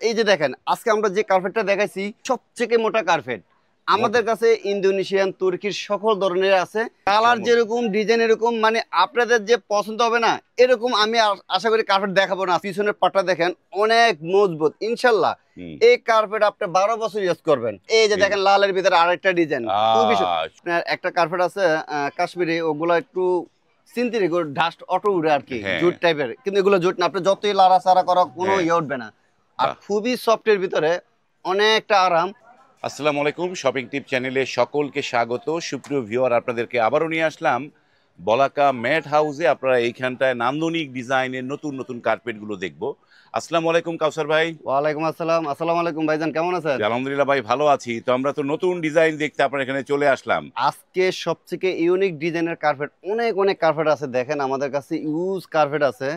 এই যে দেখেন আজকে আমরা যে কার্পেটটা দেখাইছি সবথেকে মোটা কার্পেট আমাদের কাছে ইন্দোনেশিয়ান তুর্কির সকল ধরনের আছে। কালার যেরকম ডিজাইন এরকম, মানে আপনাদের যে পছন্দ হবে না এরকম আমি আশা করি কার্পেট দেখাবো না। পিছনের পাটটা দেখেন অনেক মজবুত ইনশাল্লাহ। এই কার্পেট আপনি 12 বছর ইউজ করবেন। এই যে দেখেন লালের ভিতরে আরেকটা ডিজাইন খুবই আপনার একটা কার্পেট আছে কাশ্মীরি, ওগুলো একটু সিনথেটিক ডাস্ট অটো উড়ে আর কি, জুট টাইপের, কিন্তু এগুলো জুট না। আপনি যতই লাড়াচাড়া করা কোনো ইয়ে উঠবে না, আর খুবই সফটের ভিতরে অনেকটা আরাম। আসসালামু আলাইকুম, শপিং টিপ চ্যানেলে সকলকে স্বাগত। সুপ্রিয় ভিউয়ার, আপনাদেরকে আবারও নিয়ে আসলাম বলাকা ম্যাট হাউসে। আপনারা এইখানটায় নান্দনিক ডিজাইনের নতুন নতুন কার্পেটগুলো দেখবো। আসসালামু আলাইকুম কাউসার ভাই। ওয়ালাইকুম আসসালাম। আসসালামু আলাইকুম ভাইজান, কেমন আছেন? আলহামদুলিল্লাহ ভাই, ভালো আছি। তো আমরা তো নতুন ডিজাইন দেখতে আপনার এখানে চলে আসলাম। আজকে সবথেকে ইউনিক ডিজাইনের কার্পেট, অনেক অনেক কার্পেট আছে। দেখেন আমাদের কাছে ইউজ কার্পেট আছে।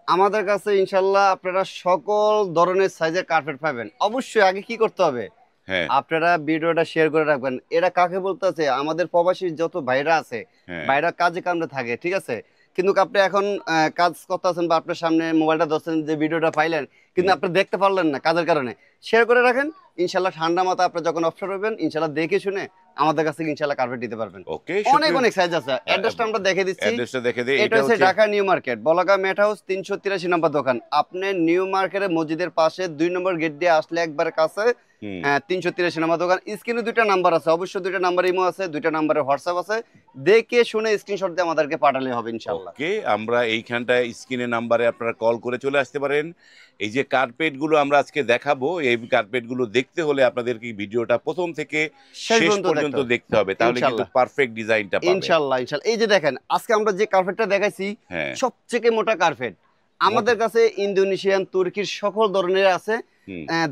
আমাদের কাছে ইনশাল্লাহ আপনারা সকল ধরনের সাইজের কার্পেট পাবেন। অবশ্যই আগে কি করতে হবে, আপনারা ভিডিওটা শেয়ার করে রাখবেন। এটা কাকে বলতে আছে, আমাদের প্রবাসী যত ভাইরা আছে, ভাইরা কাজে কামে থাকে, ঠিক আছে, কিন্তু আপনি এখন কাজ করতে আছেন বা আপনার সামনে মোবাইলটা ধরছেন, যে ভিডিওটা পাইলেন কিন্তু আপনি দেখতে পারলেন না কাজের কারণে, শেয়ার করে রাখেন। ইনশাল্লাহ ঠান্ডা মাথা আপনি যখন অপশন হবেন ইনশাল্লাহ দেখে শুনে আমাদের কাছে ইনশাল্লাহ কার্পেট দিতে পারবেন। অনেক অনেক সাইজ আছে। অ্যাড্রেসটা আমরা দেখে দিচ্ছি। এটা হচ্ছে ঢাকা নিউ মার্কেট, বলাকা ম্যাট হাউস, 383 নম্বর দোকান। আপনি নিউ মার্কেটের মসজিদের পাশে 2 নম্বর গেট দিয়ে আসলে একবার কাছে 383 নম্বর দোকান। স্ক্রিনে 2টা নাম্বার আছে, অবশ্যই 2টা নাম্বার ইমো আছে, 2টা নাম্বারে হোয়াটসঅ্যাপ আছে। দেখে শুনে স্ক্রিনশট দিয়ে আমাদেরকে পাঠালে হবে ইনশাআল্লাহ। ওকে, আমরা এইখানটায় স্ক্রিনে নাম্বারে আপনারা কল করে চলে আসতে পারেন। এই যে কার্পেটগুলো আমরা আজকে দেখাবো, এই কার্পেটগুলো দেখতে হলে আপনাদেরকে ভিডিওটা প্রথম থেকে শেষ পর্যন্ত দেখতে হবে, তাহলে কিন্তু পারফেক্ট ডিজাইনটা পাবেন ইনশাআল্লাহ। ইনশাআল্লাহ। এই যে দেখেন আজকে আমরা যে কার্পেটটা দেখাইছি সবথেকে মোটা কার্পেট আমাদের কাছে ইন্দোনেশিয়ান তুর্কির সকল ধরনের আছে।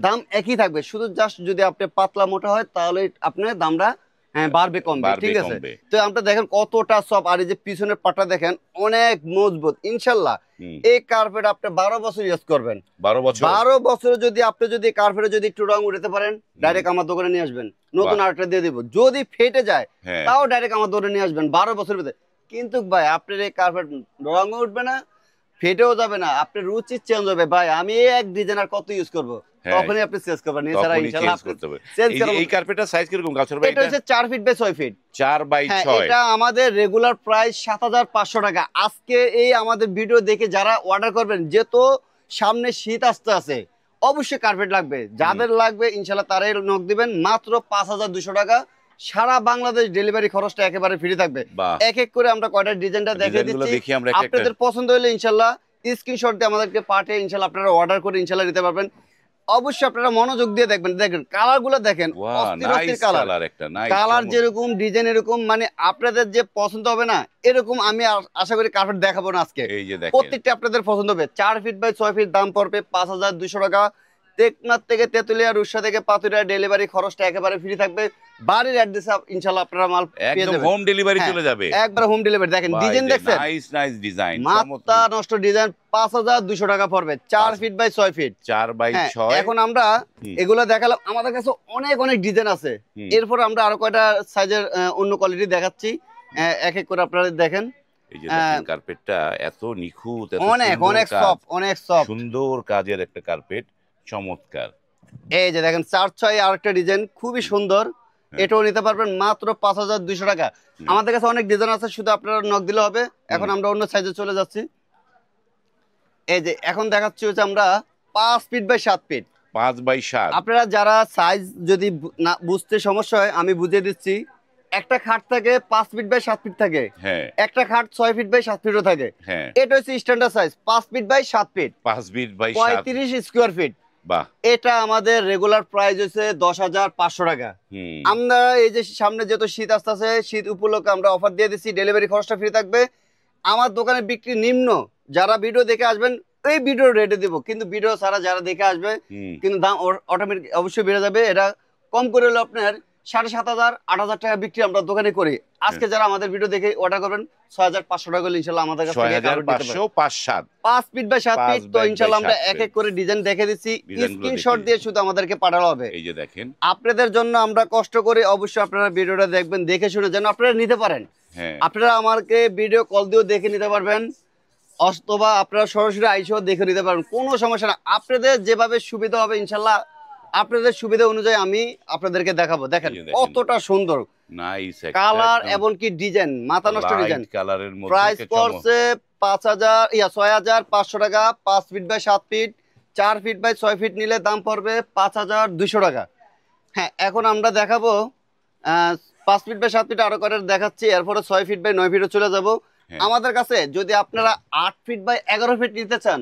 দাম একই থাকবে, শুধু জাস্ট যদি আপনি পাতলা মোটা হয় তাহলে আপনার দামটা বাড়বে কমবে, ঠিক আছে। তো আমরা দেখেন কতটা সফট, আর এই যে পিছনের পাটা দেখেন অনেক মজবুত ইনশাআল্লাহ। এই কার্পেট আপনি 12 বছর ইউজ করবেন। 12 বছরে যদি আপনি যদি কার্পেটে যদি একটু রং উঠাতে পারেন, ডাইরেক্ট আমার দোকানে নিয়ে আসবেন, নতুন আরেকটা দিয়ে দিব। যদি ফেটে যায় তাও ডাইরেক্ট আমার দোকানে নিয়ে আসবেন 12 বছরের ভিতরে। কিন্তু ভাই আপনার এই কার্পেট রং উঠবে না, ফেটেও যাবে না, আপনার রুচি চেঞ্জ হবে। ভাই আমি এক ডিজাইনার কত ইউজ করব, তখনই আপনি চেঞ্জ করবেন। এছাড়া ইনশাআল্লাহ এই কার্পেটটার সাইজ কিরকম কাউসার ভাই? এটা হচ্ছে 4 ফিট বাই 6 ফিট। 4 বাই 6। এটা আমাদের রেগুলার প্রাইস 7500 টাকা। আজকে এই আমাদের ভিডিও দেখে যারা অর্ডার করবেন, যেহেতু সামনে শীত আসতে আছে, অবশ্যই কার্পেট লাগবে। যাদের লাগবে ইনশাআল্লাহ তারাই নক দিবেন। মাত্র 5200 টাকা। সারা বাংলাদেশ ডেলিভারি খরচটা একেবারে ফ্রি থাকবে। এক এক করে আমরা কয়টা ডিজাইনটা দেখে দিচ্ছি, আপনাদের পছন্দ হলে ইনশাআল্লাহ স্ক্রিনশট দিয়ে আমাদেরকে পাঠিয়ে ইনশাআল্লাহ আপনারা অর্ডার করে ইনশাআল্লাহ নিতে পারবেন। অবশ্যই আপনারা মনোযোগ দিয়ে দেখবেন। দেখেন কালারগুলো দেখেন, কালার যেরকম ডিজাইন এরকম, মানে আপনাদের যে পছন্দ হবে না এরকম আমি আশা করি কার্পেট দেখাবো না আজকে। প্রত্যেকটা আপনাদের পছন্দ হবে। 4 ফিট বাই 6 ফিট, দাম পড়বে 5200 টাকা। টেকনাফ থেকে তেতুলিয়া, রুশা থেকে পাতুরিয়া ডেলিভারি খরচটা একেবারে ফ্রি থাকবে। বাড়ির অ্যাড্রেস ইনশাআল্লাহ আপনারা মাল পেয়ে যাবেন, হোম ডেলিভারি চলে যাবে, একবার হোম ডেলিভারি। দেখেন ডিজাইন দেখছেন, নাইস ডিজাইন, মাত্রা নষ্ট ডিজাইন। 5200 টাকা পড়বে, 4 ফিট বাই 6 ফিট। 4 বাই 6। এখন আমরা এগুলো দেখালাম, আমাদের কাছে অনেক অনেক ডিজাইন আছে। এরপর আমরা আরো কয়টা সাইজের অন্য কোয়ালিটি দেখাচ্ছি, এক এক করে আপনারা দেখেন। এই যে দেখেন কার্পেটটা এত নিখুঁত, অনেক অনেক সফট, অনেক সফট, সুন্দর কাজের একটা কার্পেট, চমৎকার। এই যে দেখেন 4-6 আরেকটা ডিজাইন খুবই সুন্দর, এটাও নিতে পারবেন মাত্র 5200 টাকা। আমাদের কাছে অনেক ডিজাইন আছে, শুধু আপনারা নক দিলে হবে। এখন আমরা অন্য সাইজে চলে যাচ্ছি। এই যে এখন দেখাচ্ছি হচ্ছে আমরা 5 ফিট বাই 7 ফিট। 5 বাই 7। আপনারা যারা সাইজ যদি না বুঝতে সমস্যা হয় আমি বুঝিয়ে দিচ্ছি। একটা খাট থাকে 5 ফিট বাই 7 ফিট থাকে, একটা খাট 6 ফিট বাই 7 ফিটও থাকে। এটা হচ্ছে standard size 5 feet by 7 feet. 5 feet by 35 square feet. এটা আমাদের রেগুলার প্রাইস হচ্ছে 10500 টাকা। আমরা এই যে সামনে যেহেতু শীত আসতেছে, শীত উপলক্ষে আমরা অফার দিয়ে দিচ্ছি, ডেলিভারি খরচটা ফ্রি থাকবে। আমার দোকানে বিক্রি নিম্ন, যারা ভিডিও দেখে আসবেন এই ভিডিও রেটে দেবো, কিন্তু ভিডিও ছাড়া যারা দেখে আসবে কিন্তু দাম অটোমেটিক অবশ্যই বেড়ে যাবে। এটা কম করে হলো আপনার 7500-8000 টাকা বিক্রি আমরা দোকানে করি। আজকে যারা আমাদের ভিডিও দেখে অর্ডার করবেন 6500 টাকা হলে ইনশাআল্লাহ আমাদের কাছে 5 ফিট বাই 7 ফিট। তো ইনশাআল্লাহ আমরা এক এক করে ডিজাইন দেখে দিচ্ছি, স্ক্রিনশট দিয়ে শুধু আমাদেরকে পাঠানো হবে। এই যে দেখেন আপনাদের জন্য আমরা কষ্ট করে, অবশ্যই আপনারা ভিডিওটা দেখবেন, দেখে শুনে যেন আপনারা নিতে পারেন। আপনারা আমাকে ভিডিও কল দিয়েও দেখে নিতে পারবেন, অথবা আপনারা সরাসরি আইসেও দেখে নিতে পারেন, কোনো সমস্যা না। আপনাদের যেভাবে সুবিধা হবে ইনশাল্লাহ আপনাদের সুবিধা অনুযায়ী আমি আপনাদেরকে দেখাবো। দেখেন কতটা সুন্দর নাইস কালার এবং কি ডিজাইন, মাথা নষ্ট ডিজাইন। কালারের মধ্যে প্রাইস পড়ছে 6,500 টাকা। 5 feet by 7 feet, 4 feet by 6 feet নিলে দাম পড়বে 5,200 টাকা। হ্যাঁ, এখন আমরা দেখাবো 5 ফিট বাই 7 ফিট আরো করে দেখাচ্ছি, এরপরে 6 ফিট বাই 9 ফিটে চলে যাব। আমাদের কাছে যদি আপনারা 8 ফিট বাই 11 ফিট নিতে চান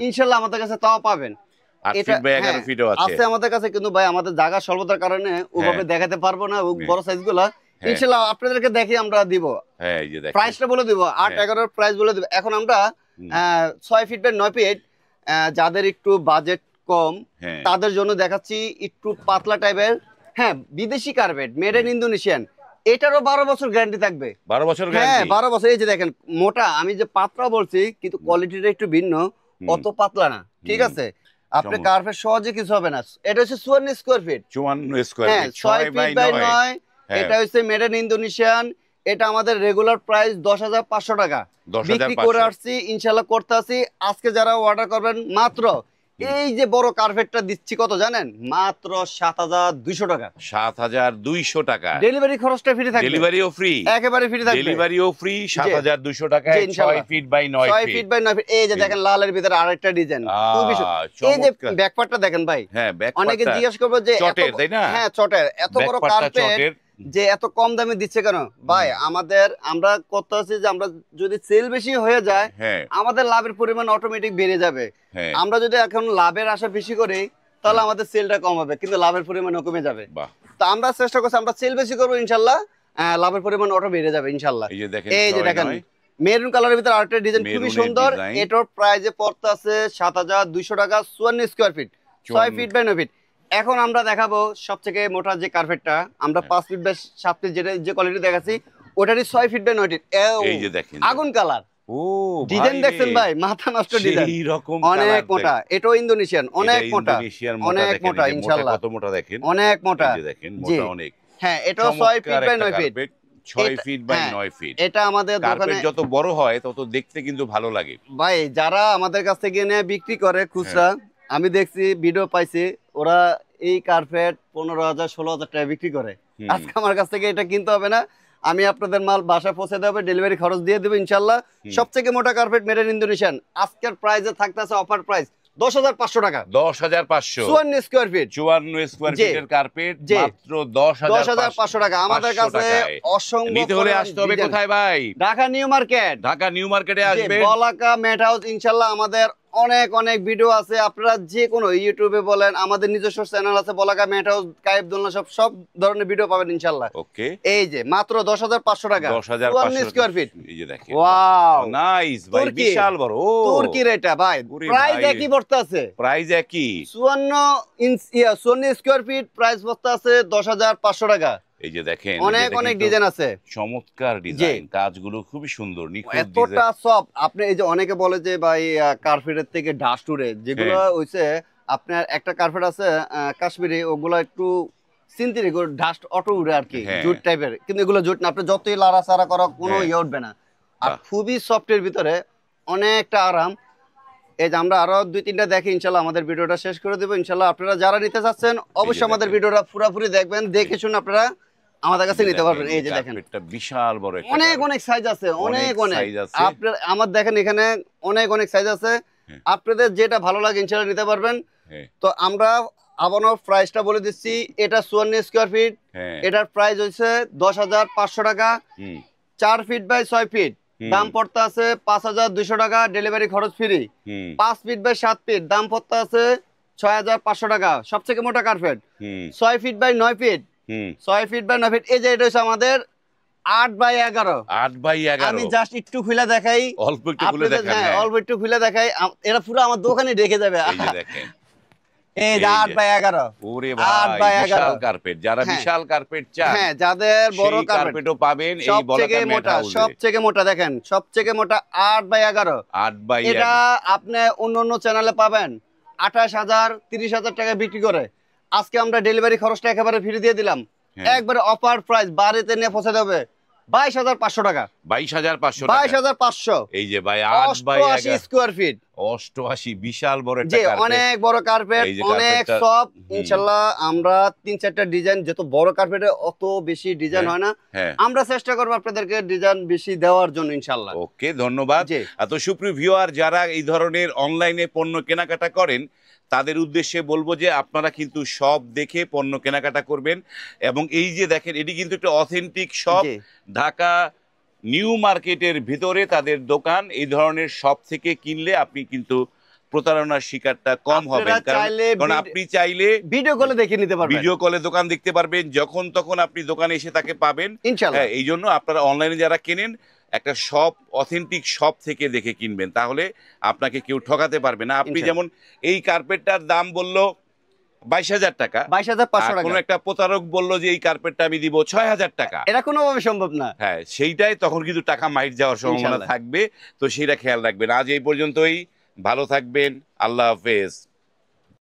ইনশাল্লাহ আমাদের কাছে তাও পাবেন। 8 ফিট বাই 11 ফিটও আছে আমাদের কাছে, কিন্তু ভাই আমাদের জায়গা স্বল্পতার কারণে ওভাবে দেখাতে পারবো না বড় সাইজগুলো। ইনশাল্লাহ আপনাদেরকে দেখি আমরা দিব। হ্যাঁ, এই যে দেখেন প্রাইসটা বলে দিব, 8-11 এর প্রাইস বলে দিব। এখন আমরা 6 ফিট বাই 9 ফিট যাদের একটু বাজেট কম তাদের জন্য দেখাচ্ছি একটু পাতলা টাইপের, হ্যাঁ, বিদেশি কার্পেট মেড ইন ইন্দোনেশিয়ান। এটারও 12 বছর গ্যারান্টি থাকবে। 12 বছর হ্যাঁ, গ্যারান্টি? 12 বছর। এই যে দেখেন মোটা, আমি যে পাতলা বলছি কিন্তু কোয়ালিটিটা একটু ভিন্ন, অত পাতলা না, ঠিক আছে? আপনি কার্পেট সহজে কিছু হবে না। এটা হচ্ছে 54 square feet. 54 square feet, 6 feet by 9। এটা হচ্ছে মেড ইন ইন্দোনেশিয়ান। এটা আমাদের রেগুলার প্রাইস 10,500 টাকা। বিক্রি করে আসছি, ইনশাআল্লাহ করতে আসি। আজকে যারা অর্ডার করবেন মাত্র এই যে বড় কার্পেটটা দিচ্ছি কত জানেন? মাত্র 7,200 টাকা। 7,200 টাকা। ডেলিভারি খরচটা ফ্রি থাকবে। ডেলিভারিও ফ্রি? একেবারে ফ্রি থাকবে। ডেলিভারিও ফ্রি 7,200 টাকায় 6 feet by 9 feet. 6 feet by 9 feet. এই যে দেখেন লালের ভিতরে আরেকটা ডিজাইন, খুবই সুন্দর। এই যে ব্যাকপার্টটা দেখেন ভাই। হ্যাঁ, ব্যাকপার্টটা অনেকে জিজ্ঞেস করবে যে চটের, তাই না? হ্যাঁ, চটের। এত বড় কার্পেট যে এত কম দামে দিচ্ছে কেন? ভাই আমরা করতে হচ্ছে যে আমরা যদি সেল বেশি হয়ে যায় আমাদের লাভের পরিমাণ অটোমেটিক বেড়ে যাবে। আমরা যদি এখন লাভের আশা বেশি করি তাহলে আমাদের সেলটা কম হবে, কিন্তু লাভের পরিমাণও কমে যাবে। তো আমরা চেষ্টা করছি আমরা সেল বেশি করবো, ইনশাল্লাহ লাভের পরিমাণ অটো বেড়ে যাবে ইনশাল্লাহ। এই যে দেখেন মেরুন কালারের ভিতরে আরেকটা ডিজাইন খুবই সুন্দর। এটার প্রাইসে পড়তে আছে 7,200 টাকা, 54 square feet, 6 feet by 9 feet. এখন আমরা দেখাবো সবথেকে মোটা যে কার্পেটটা, আমরা 5 ফিট বাই 7 ফিট যে কোয়ালিটি দেখাচ্ছি ওটারই 6 ফিট বাই 9 ফিট। এই যে দেখেন আগুন কালার। ও ডিজাইন দেখছেন ভাই, মাথা নষ্ট ডিজাইন, অনেক মোটা। এটাও ইন্দোনেশিয়ান, অনেক মোটা, অনেক মোটা ইনশাআল্লাহ। কত মোটা দেখেন, অনেক মোটা। এই যে দেখেন মোটা অনেক। হ্যাঁ, এটাও 6 feet by 9 feet. 6 feet by 9 feet. এটা আমাদের দোকানে যত বড় হয় তত দেখতে কিন্তু ভালো লাগে ভাই। যারা আমাদের কাছ থেকে নিয়ে বিক্রি করে খুচরা, আমি দেখছি ভিডিও পাইছি, ওরা এই কার্পেট 15,000 16,000 টাকা বিক্রি করে। আজকে আমার কাছ থেকে এটা কিনতে হবে না, আমি আপনাদের মাল বাসায় পৌঁছে দেবো, ডেলিভারি খরচ দিয়ে দেবো ইনশাল্লাহ। সবথেকে মোটা কার্পেট মেড ইন ইন্দোনেশিয়ান। আজকের প্রাইসে থাকতেছে অফার প্রাইস 10,500 টাকা। 10,500 54 স্কয়ার ফিট। 54 স্কয়ার ফিটের কার্পেট মাত্র 10,500 টাকা। আমাদের কাছে অসংখ্য নিতে হলে আসতে হবে কোথায় ভাই? Dhaka new market. Dhaka new মার্কেটে আসবেন, বলাকা মেট হাউস। ইনশাআল্লাহ আমাদের অনেক অনেক ভিডিও আছে, আপনারা যে কোনো ইউটিউবে বলেন, আমাদের নিজস্ব চ্যানেল আছে বলাকা মেট হাউস, কায়েব দোলনা, সব ধরনের ভিডিও পাবেন ইনশাআল্লাহ। ওকে, এই যে মাত্র 10,500 টাকা, 10,500 স্কয়ার ফিট। এই যে দেখেন, ওয়াও নাইস ভাই, বিশাল বড়। তুর্কির এটা ভাই, প্রাইস একই পড়তে আছে, প্রাইস একই। 54 স্কয়ার ফিট, প্রাইস পড়তে আছে 10,500 টাকা। এই যে দেখেন অনেক অনেক ডিজাইন আছে, চমৎকার ডিজাইন, কাজগুলো খুবই সুন্দর, নিখুঁত ডিজাইন। এতটা সব আপনি এই যে অনেকে বলে যে ভাই কার্পেটের থেকে ডাস্ট উড়ে, যেগুলো হইছে আপনার একটা কার্পেট আছে কাশ্মীরি, ওগুলো একটু সিনথেটিক, ডাস্ট অটো উড়ে আর কি, জুট টাইপের, কিন্তু এগুলো জুট না, আপনি যতই লাড়াচাড়া করা কোনো ইয়ে উঠবে না, আর খুবই সফটের ভিতরে, অনেকটা আরাম। এই যে আমরা আরো 2-3টা দেখি ইনশাল্লাহ আমাদের ভিডিওটা শেষ করে দেবো ইনশাল্লাহ। আপনারা যারা নিতে চাচ্ছেন অবশ্যই আমাদের ভিডিওটা পুরোপুরি দেখবেন, দেখে শুনে আপনারা আমাদের কাছে নিতে পারবেন। এই যে দেখেন একটা বিশাল বড়, অনেক অনেক সাইজ আছে, অনেক অনেক আপনার আমার দেখেন এখানে অনেক অনেক সাইজ আছে, আপনাদের যেটা ভালো লাগে ইনশাআল্লাহ নিতে পারবেন। তো আমরা আবারও প্রাইসটা বলে দিচ্ছি, এটা 54 স্কয়ার ফিট, এটার প্রাইস হচ্ছে 10,500 টাকা। 4 ফিট বাই 6 ফিট, দাম পড়তে আছে 5,200 টাকা, ডেলিভারি খরচ ফ্রি। 5 ফিট বাই 7 ফিট, দাম পড়তে আছে 6,500 টাকা, সবথেকে মোটা carpet. 6 feet by 9 feet, 6 feet by 9 feet. এই যে এটা হচ্ছে আমাদের 8 বাই 11। 8 বাই 11 আমি জাস্ট একটু খুলে দেখাই, অল্প একটু খুলে দেখাই, হ্যাঁ অল্প একটু খুলে দেখাই, এটা পুরো আমার দোকানে ঢেকে যাবে। এই যে দেখেন, এই যে 8 বাই 11। ওরে ভাই, বিশাল কার্পেট, যারা বিশাল কার্পেট চান, হ্যাঁ যাদের বড় কার্পেটও পাবেন এই বলাকা মেট হাউসে। সবথেকে মোটা দেখেন, সবথেকে মোটা 8 বাই 11। 8 বাই 11 এটা আপনি অন্য চ্যানেলে পাবেন 28,000 30,000 টাকা বিক্রি করে। আজকে আমরা ডেলিভারি খরচটা একেবারে ফ্রি দিয়ে দিলাম, একবারে অফার প্রাইস, বাড়িতে নিয়ে পৌঁছে দেবে 22,500 টাকা। 22,500 টাকা। 22,500। এই যে ভাই 8 বাই 88 স্কয়ার ফিট। 88 বিশাল বড় একটা জি, কার্পেট। অনেক বড় কার্পেট, এই যে অনেক কার্পেটটা সফট। ইনশাআল্লাহ আমরা 3-4টা ডিজাইন, যত বড় কার্পেটে অত বেশি ডিজাইন হয় না, হ্যাঁ আমরা চেষ্টা করব আপনাদেরকে ডিজাইন বেশি দেওয়ার জন্য ইনশাআল্লাহ। ওকে, ধন্যবাদ। জি। এত সুপ্রিয় ভিউয়ার, যারা এই ধরনের অনলাইনে পণ্য কেনাকাটা করেন তাদের উদ্দেশ্যে বলবো যে আপনারা কিন্তু সব দেখে পণ্য কেনাকাটা করবেন। এবং এই যে দেখেন, এটি কিন্তু একটা অথেন্টিক শপ, জি। ঢাকা নিউ মার্কেটের ভিতরে তাদের দোকান। এই ধরনের শপ থেকে কিনলে আপনি কিন্তু প্রতারণার শিকারটা কম হবে, কারণ আপনি চাইলে ভিডিও কলে দেখে নিতে পারবেন, ভিডিও কলে দোকান দেখতে পারবেন, যখন তখন আপনি দোকানে এসে তাকে পাবেন ইনশাআল্লাহ। হ্যাঁ, এই জন্য আপনারা অনলাইনে যারা কেনেন একটা শপ, অথেন্টিক শপ থেকে দেখে কিনবেন, তাহলে আপনাকে কেউ ঠকাতে পারবে না। আপনি যেমন এই কার্পেটটার দাম বললো 22,000 টাকা, 22,500 টাকা, কোন একটা প্রতারক বললো যে এই কার্পেটটা আমি দিব 6,000 টাকা, এটা কোনোভাবে সম্ভব না। হ্যাঁ সেইটাই তখন কিন্তু টাকা মাইট যাওয়ার সম্ভাবনা থাকবে। তো সেটা খেয়াল রাখবেন। আজ এই পর্যন্তই, ভালো থাকবেন, আল্লাহ হাফেজ।